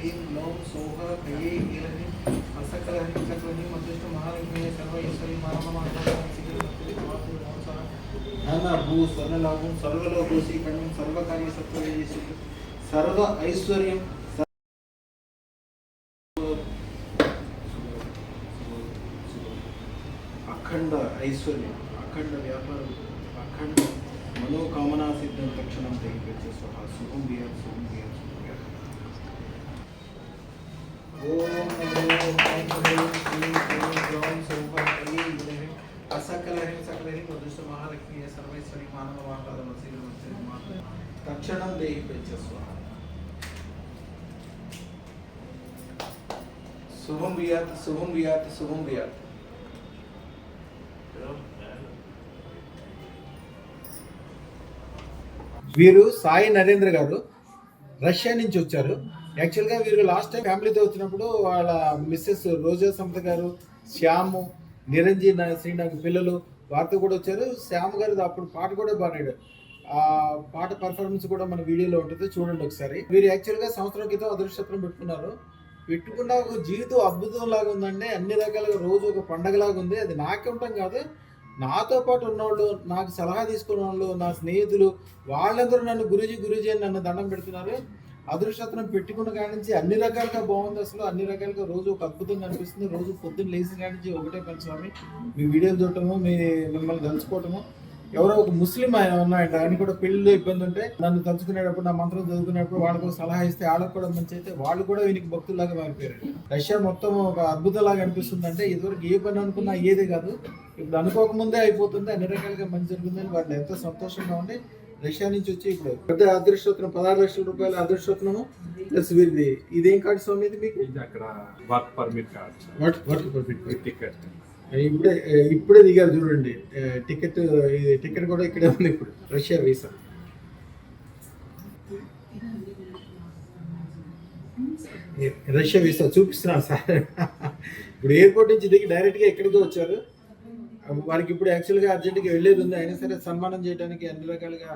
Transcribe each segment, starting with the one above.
ह्रीं ग्लौं सौः कये कीलह्रीं असकलह्रीं सकलह्रीं अदृष्ट महालक्ष्मी सर्वैश्वर्यं धन भू स्वर्णलाभं सर्वलोकोसीकरणं सर्वकार्य सत्ववेदेषु सर्व ऐश्वर्यं अखंड ऐश्वर्य अखंड व्यापार अखंड मनोकामना सिद्धं तक्षणं तेहि स्वाहा शुभं भूयात् शुभं भूयात् शुभं भूयात् ओम नमो ह्रीं क्लीं ग्लौं सौः कये कीलह्रीं असकलह्रीं सकलह्रीं अदृष्ट महालक्ष्मी सर्वैश्वर्यं मानववाहकादमसीदमसीदं तक्षणं तेहि स्वाहा शुभं भूयात् शुभं भूयात् शुभं भूयात् వీరు సాయి నరేంద్ర గారు రష్యా నుంచి వచ్చారు. యాక్చువల్గా వీరు లాస్ట్ టైం ఫ్యామిలీతో వచ్చినప్పుడు వాళ్ళ మిస్సెస్ రోజా సమత గారు, శ్యాము, నిరంజన్, శ్రీనాథ్ పిల్లలు వారితో కూడా వచ్చారు. శ్యామ్ గారు అప్పుడు పాట కూడా పాడాడు. ఆ పాట పర్ఫార్మెన్స్ కూడా మన వీడియోలో ఉంటుంది, చూడండి ఒకసారి. వీరు యాక్చువల్గా సంవత్సరం క్రితం అదృష్టం పెట్టుకున్న ఒక జీవితం అద్భుతం లాగా ఉందండి. అన్ని రకాలుగా రోజు ఒక పండగలాగా ఉంది. అది నాకే ఉంటాం కాదు, నాతో పాటు ఉన్నవాళ్ళు, నాకు సలహా తీసుకున్న వాళ్ళు, నా స్నేహితులు, వాళ్ళందరూ నన్ను గురూజీ అని నన్ను దండం పెడుతున్నారు. అదృష్టం పెట్టుకున్న కాడి నుంచి అన్ని రకాలుగా బాగుంది. అసలు అన్ని రకాలుగా రోజు ఒక అద్భుతంగా అనిపిస్తుంది. రోజు పొద్దున్న లేచిన కాడి నుంచి ఒకటే పని స్వామి, మీ వీడియోలు చూడటము, మిమ్మల్ని తలుచుకోవటము. ఎవరో ఒక ముస్లిం ఆయన ఉన్నాయంట, ఆయన కూడా పెళ్లిలో ఇబ్బంది ఉంటే నన్ను తలుచుకునేటప్పుడు, నా మంత్రం చదువుకునేటప్పుడు వాళ్ళకు సలహా ఇస్తే వాళ్ళకు కూడా మంచి అయితే వాళ్ళు కూడా వీనికి భక్తుల్లాగా మారిపోయారు. రష్యా మొత్తం ఒక అద్భుతంలాగా అనిపిస్తుంది. అంటే ఇదివరకు ఏ పని అనుకున్నా ఏదే కాదు, ఇప్పుడు అనుకోకముందే అయిపోతుంది. అన్ని రకాలుగా మంచి జరుగుతుందని వాళ్ళు ఎంతో సంతోషంగా ఉండి రష్యా నుంచి వచ్చి ఇప్పుడు పెద్ద అదృష్టోత్తరం 16 లక్షల రూపాయల అదృష్టోత్తరము ప్లస్ వీరిది. ఇదేం కార్డు స్వామి ఇది మీకు? అక్కడ work permit card. Work permit ticket ఇప్పుడే దిగారు చూడండి. టికెట్ కూడా ఇక్కడే ఉంది. ఇప్పుడు రష్యా వీసా. రష్యా వీసా చూపిస్తున్నా సార్. ఇప్పుడు ఎయిర్పోర్ట్ నుంచి దిగి డైరెక్ట్గా ఎక్కడికి వచ్చారు. వారికి ఇప్పుడు యాక్చువల్గా అర్జెంట్గా వెళ్ళేది ఉంది. అయినా సరే సన్మానం చేయడానికి అన్ని రకాలుగా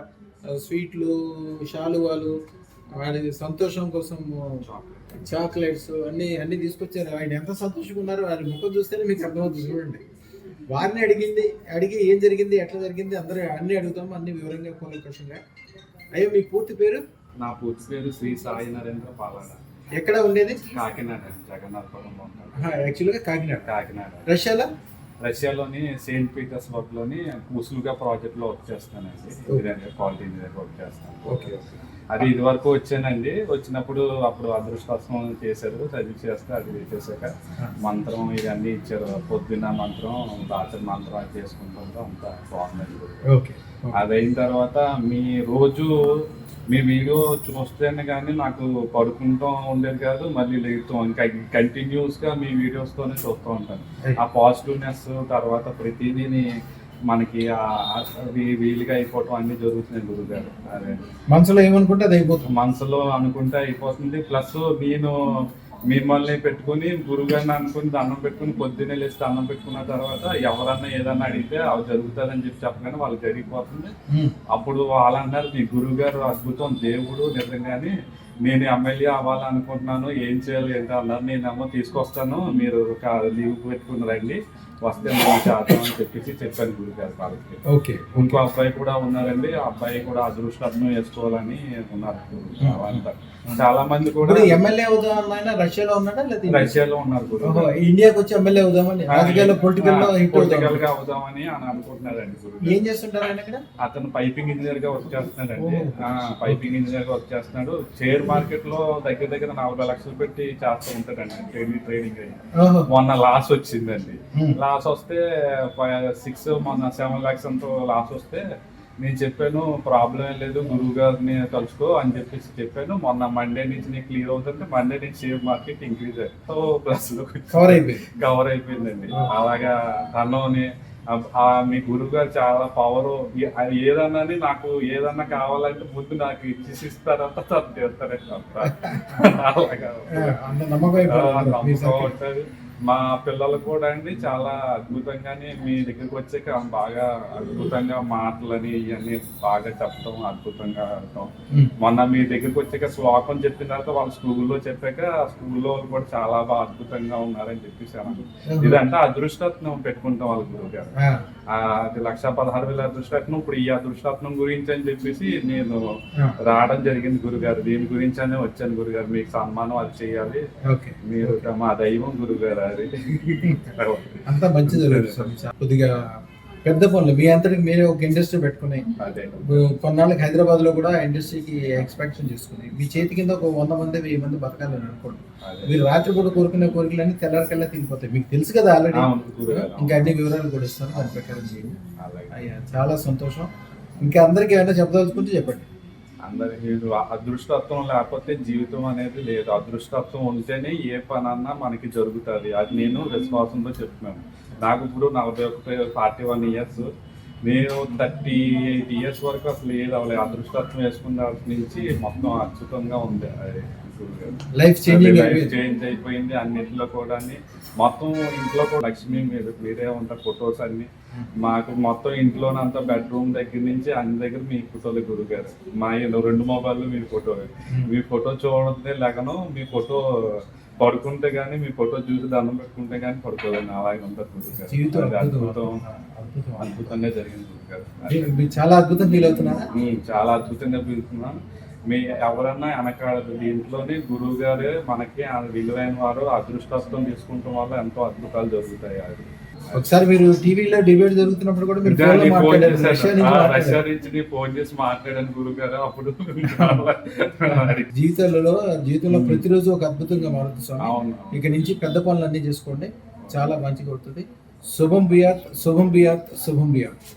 స్వీట్లు, శాలువాలు, వాడి సంతోషం కోసం చాక్లెట్స్ అన్ని తీసుకొచ్చారు. ఆయన ఎంత సంతోషంగా ఉన్నారు, వారి ముఖం చూస్తేనే మీకు అర్థమవుతుంది. చూడండి, వారిని అడిగి ఏం జరిగింది, ఎట్లా జరిగింది అందరూ అన్ని అడుగుతాము, అన్ని వివరంగా కూలంకషంగా. అయ్యో మీ పూర్తి పేరు? నా పూర్తి పేరు శ్రీ సాయి నరేంద్ర పాలన. ఎక్కడ ఉండేది? కాకినాడ, జగన్నాథపురం. యాక్చువల్గా కాకినాడ. రష్యాలోని సెయింట్ పీటర్స్బర్గ్ లోని ముస్లుగా ప్రాజెక్ట్ లో వర్క్ చేస్తానండి. క్వాలిటీ ఇంజనీర్ వర్క్ చేస్తాను. అది ఇది వరకు వచ్చానండి. వచ్చినప్పుడు అప్పుడు అదృష్టం చేశారు, చేస్తే అది చేశాక మంత్రం ఇవన్నీ ఇచ్చారు. పొద్దున్న మంత్రం, రాత్రి మంత్రం అది చేసుకుంటుంటే అంత బాగుందండి. అది అయిన తర్వాత మీ వీడియో చూస్తేనే కానీ నాకు పడుకుంటాం ఉండేది కాదు, మళ్ళీ లేడుతూ ఇంకా కంటిన్యూస్గా మీ వీడియోస్తోనే చూస్తూ ఉంటాను. ఆ పాజిటివ్నెస్ తర్వాత ప్రతిదీని మనకి వీలుగా అయిపోవటం అన్ని జరుగుతున్నాయి గురుగారు. అదే మనసులో ఏమనుకుంటే అది అయిపోతుంది, మనసులో అనుకుంటే అయిపోతుంది. ప్లస్ నేను మిమ్మల్ని పెట్టుకుని గురుగారిని అనుకుని దండం పెట్టుకుని పొద్దున్నే లేస్తే అన్నం పెట్టుకున్న తర్వాత ఎవరన్నా ఏదన్నా అడిగితే అవి జరుగుతుందని చెప్పగానే వాళ్ళకి జరిగిపోతుంది. అప్పుడు వాళ్ళన్నారు, మీ గురువు గారు అద్భుతం, దేవుడు నిజంగానే, నేను ఎమ్మెల్యే అవ్వాలనుకుంటున్నాను, ఏం చేయాలి ఏంటో అన్నారు. నేనేమో తీసుకొస్తాను, మీరు లీవ్ పెట్టుకుని రండి, వస్తే మనం చేద్దాం అని చెప్పాను గురుగారు వాళ్ళకి. ఇంకో అబ్బాయి కూడా ఉన్నారండి, ఆ అబ్బాయి కూడా అదృష్టం వేసుకోవాలని ఉన్నారు. చాలా మంది కూడా ఎమ్మెల్యే అవుదామని రష్యాలో ఉన్నాడా? రష్యాలో ఉన్నారు. ఇండియాకి వచ్చి ఎమ్మెల్యే అవుదామని, పొలిటికల్ గా అవుదామని అని అనుకుంటున్నారండి. ఏం చేస్తుంటారు ఆయన? అతను పైపింగ్ ఇంజనీర్ గా వర్క్ చేస్తున్నాడండి. పైపింగ్ ఇంజనీర్ గా వర్క్ చేస్తున్నాడు. షేర్ మార్కెట్ లో దగ్గర 40 లక్షలు పెట్టి చేస్తూ ఉంటాడండి ట్రేడింగ్ అయ్యి. మొన్న లాస్ వచ్చిందండి. లాస్ వస్తే 7 lakhs అంతా లాస్ వస్తే నేను చెప్పాను, ప్రాబ్లం ఏం లేదు, గురువు గారిని కలుసుకో అని చెప్పాను. మొన్న మండే నుంచి నీకు క్లియర్ అవుతుంటే మండే నుంచి షేర్ మార్కెట్ ఇంక్రీజ్ అయ్యి ప్లస్ లో కవర్ అయిపోయిందండి. అలాగా తనని మీ గురువు గారు చాలా పవర్. ఏదన్నా నాకు ఏదన్నా కావాలంటే ముందు నాకు ఇస్తారంట, తను చేస్తారంట. అలాగా నమ్మకం ఉంటుంది. మా పిల్లలు కూడా అండి చాలా అద్భుతంగానే మీ దగ్గరికి వచ్చాక బాగా అద్భుతంగా మాటలని ఇవన్నీ బాగా చెప్పడం, అద్భుతంగా అనటం. మొన్న మీ దగ్గరికి వచ్చాక శ్లోకం చెప్పిన తర్వాత వాళ్ళ స్కూల్లో చెప్పాక స్కూల్లో వాళ్ళు కూడా చాలా బాగా అద్భుతంగా ఉన్నారని చెప్పేసి అన్నారు. ఇదంతా అదృష్టరత్నం పెట్టుకుంటాం వాళ్ళ గురువు గారు. అది 1,16,000 అదృష్టరత్నం. ఇప్పుడు ఈ అదృష్టరత్నం గురించి అని చెప్పేసి నేను రావడం జరిగింది గురుగారు. దీని గురించి అనే వచ్చాను గురుగారు, మీకు సన్మానం అది చేయాలి, మీరు మా దైవం గురుగారు. అది అంతా మంచి జరుగుతుంది. కొద్దిగా పెద్ద పనులు మీ అంతటికి మీరే ఒక ఇండస్ట్రీ పెట్టుకున్నాయి. కొన్నాళ్ళకి హైదరాబాద్ లో కూడా ఇండస్ట్రీకి ఎక్స్పెక్షన్ చేసుకుని మీ చేతి కింద ఒక 100 మంది 1000 మంది బతకాలని అనుకోండి. మీరు రాత్రి పూట కోరుకునే కోరికలన్నీ తెల్లారికల్లా తిరిగిపోతాయి. మీకు తెలుసు కదా ఆల్రెడీ. ఇంకా అన్ని వివరాలు కూడా ఇస్తాను, దాని ప్రకారం చేయండి. అయ్యా చాలా సంతోషం. ఇంకా అందరికి ఏమైనా చెప్పదలుచుకుంటే చెప్పండి. అందరికి అదృష్టత్వం లేకపోతే జీవితం అనేది లేదు. అదృష్టత్వం ఉంటేనే ఏ పనన్నా మనకి జరుగుతుంది. అది నేను విశ్వాసంతో చెప్తున్నాను. నాకు ఇప్పుడు 41 ఇయర్స్, నేను 38 ఇయర్స్ వరకు అసలు ఏది అవ్వలేదు. అదృష్టత్వం వేసుకున్న నుంచి మొత్తం అద్భుతంగా ఉంది. లైఫ్ చేంజ్ అయిపోయింది అన్నింటిలో కూడా. మొత్తం ఇంట్లో కూడా లక్ష్మి మీరే ఉంటారు. ఫొటోస్ అన్ని మాకు మొత్తం ఇంట్లోనంతా బెడ్రూమ్ దగ్గర నుంచి అన్ని దగ్గర మీ ఫోటోలు గురుగారు. మా 2 మొబైల్లో మీ ఫోటో. మీ ఫోటో చూడదే లేకను, మీ ఫోటో పడుకుంటే గానీ, మీ ఫోటో చూసి దండం పెట్టుకుంటే గానీ పడుకోదండి. అలాగే ఉంటుంది గురుగారు. అద్భుతంగా జరిగింది గురుగారు. చాలా అద్భుతం ఫీల్ అవుతున్నారా? చాలా అద్భుతంగా ఫీల్ అవుతున్నాను. మీ ఎవరన్నా వెనకాడదు. దీంట్లోనే గురువు గారే మనకి విలువైన వారు. అదృష్టత్వం తీసుకుంటాం వల్ల ఎంతో అద్భుతాలు జరుగుతాయి. అది ఒకసారి మీరు టీవీలో డిబేట్ జరుగుతున్నప్పుడు కూడా మీరు రష్యా నుంచి ఫోన్ చేసి మాట్లాడాను గురువు గారు. అప్పుడు జీవితంలో ప్రతిరోజు ఒక అద్భుతంగా మారుతుంది స్వామి. ఇక నుంచి పెద్ద పనులు అన్ని చేసుకోండి, చాలా మంచిగా అవుతుంది. శుభం బియాత్, శుభం బియాత్, శుభం బియాత్.